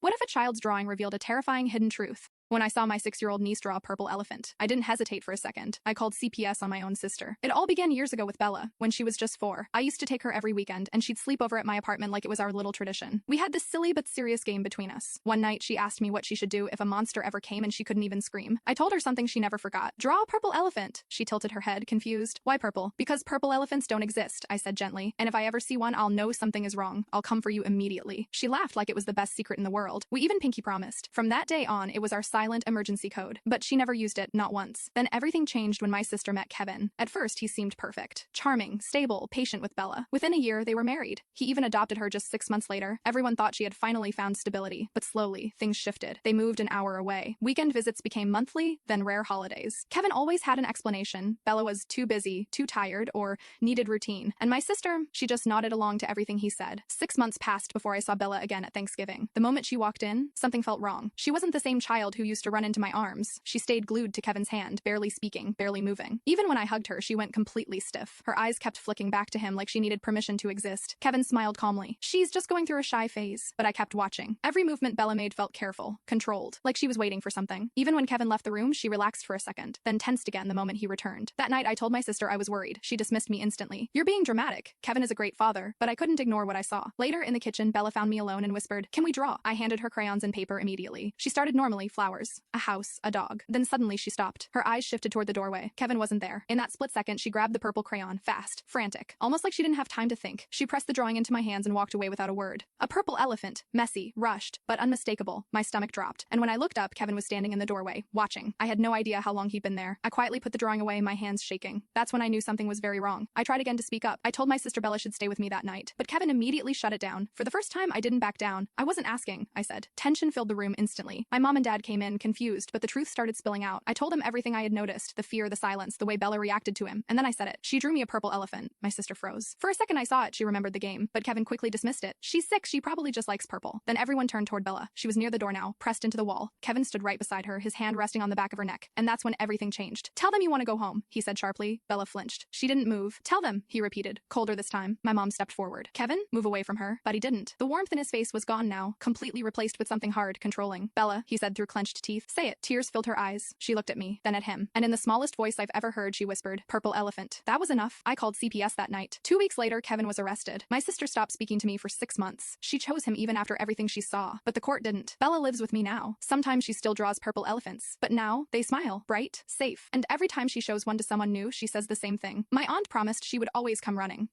What if a child's drawing revealed a terrifying hidden truth? When I saw my 6-year-old niece draw a purple elephant, I didn't hesitate for a second. I called CPS on my own sister. It all began years ago with Bella, when she was just 4. I used to take her every weekend, and she'd sleep over at my apartment like it was our little tradition. We had this silly but serious game between us. One night, she asked me what she should do if a monster ever came and she couldn't even scream. I told her something she never forgot. Draw a purple elephant. She tilted her head, confused. Why purple? Because purple elephants don't exist, I said gently. And if I ever see one, I'll know something is wrong. I'll come for you immediately. She laughed like it was the best secret in the world. We even pinky promised. From that day on, it was our silent emergency code, but she never used it, not once. Then everything changed when my sister met Kevin. At first, he seemed perfect. Charming, stable, patient with Bella. Within a year, they were married. He even adopted her just 6 months later. Everyone thought she had finally found stability, but slowly, things shifted. They moved an hour away. Weekend visits became monthly, then rare holidays. Kevin always had an explanation. Bella was too busy, too tired, or needed routine. And my sister, she just nodded along to everything he said. 6 months passed before I saw Bella again at Thanksgiving. The moment she walked in, something felt wrong. She wasn't the same child who used to run into my arms. She stayed glued to Kevin's hand, barely speaking, barely moving. Even when I hugged her, she went completely stiff. Her eyes kept flicking back to him like she needed permission to exist. Kevin smiled calmly. She's just going through a shy phase. But I kept watching. Every movement Bella made felt careful, controlled, like she was waiting for something. Even when Kevin left the room, she relaxed for a second, then tensed again the moment he returned. That night, I told my sister I was worried. She dismissed me instantly. You're being dramatic. Kevin is a great father. But I couldn't ignore what I saw. Later, in the kitchen, Bella found me alone and whispered, "Can we draw?" I handed her crayons and paper immediately. She started normally, flowers, a house, a dog. Then suddenly she stopped. Her eyes shifted toward the doorway. Kevin wasn't there. In that split second, she grabbed the purple crayon, fast, frantic, almost like she didn't have time to think. She pressed the drawing into my hands and walked away without a word. A purple elephant, messy, rushed, but unmistakable. My stomach dropped. And when I looked up, Kevin was standing in the doorway, watching. I had no idea how long he'd been there. I quietly put the drawing away, my hands shaking. That's when I knew something was very wrong. I tried again to speak up. I told my sister Bella should stay with me that night. But Kevin immediately shut it down. For the first time, I didn't back down. I wasn't asking, I said. Tension filled the room instantly. My mom and dad came in, confused, but the truth started spilling out. I told them everything I had noticed, the fear, the silence, the way Bella reacted to him, and then I said it. She drew me a purple elephant. My sister froze. For a second I saw it, she remembered the game, but Kevin quickly dismissed it. She's sick, she probably just likes purple. Then everyone turned toward Bella. She was near the door now, pressed into the wall. Kevin stood right beside her, his hand resting on the back of her neck, and that's when everything changed. "Tell them you want to go home," he said sharply. Bella flinched. She didn't move. "Tell them," he repeated, colder this time. My mom stepped forward. "Kevin, move away from her." But he didn't. The warmth in his face was gone now, completely replaced with something hard, controlling. "Bella," he said through clenched teeth. "Say it." Tears filled her eyes. She looked at me, then at him, and in the smallest voice I've ever heard, she whispered, "Purple elephant." That was enough. I called CPS that night. 2 weeks later, Kevin was arrested. My sister stopped speaking to me for 6 months. She chose him even after everything she saw, but the court didn't. Bella lives with me now. Sometimes she still draws purple elephants, but now they smile, bright, safe, and every time she shows one to someone new, she says the same thing. My aunt promised she would always come running.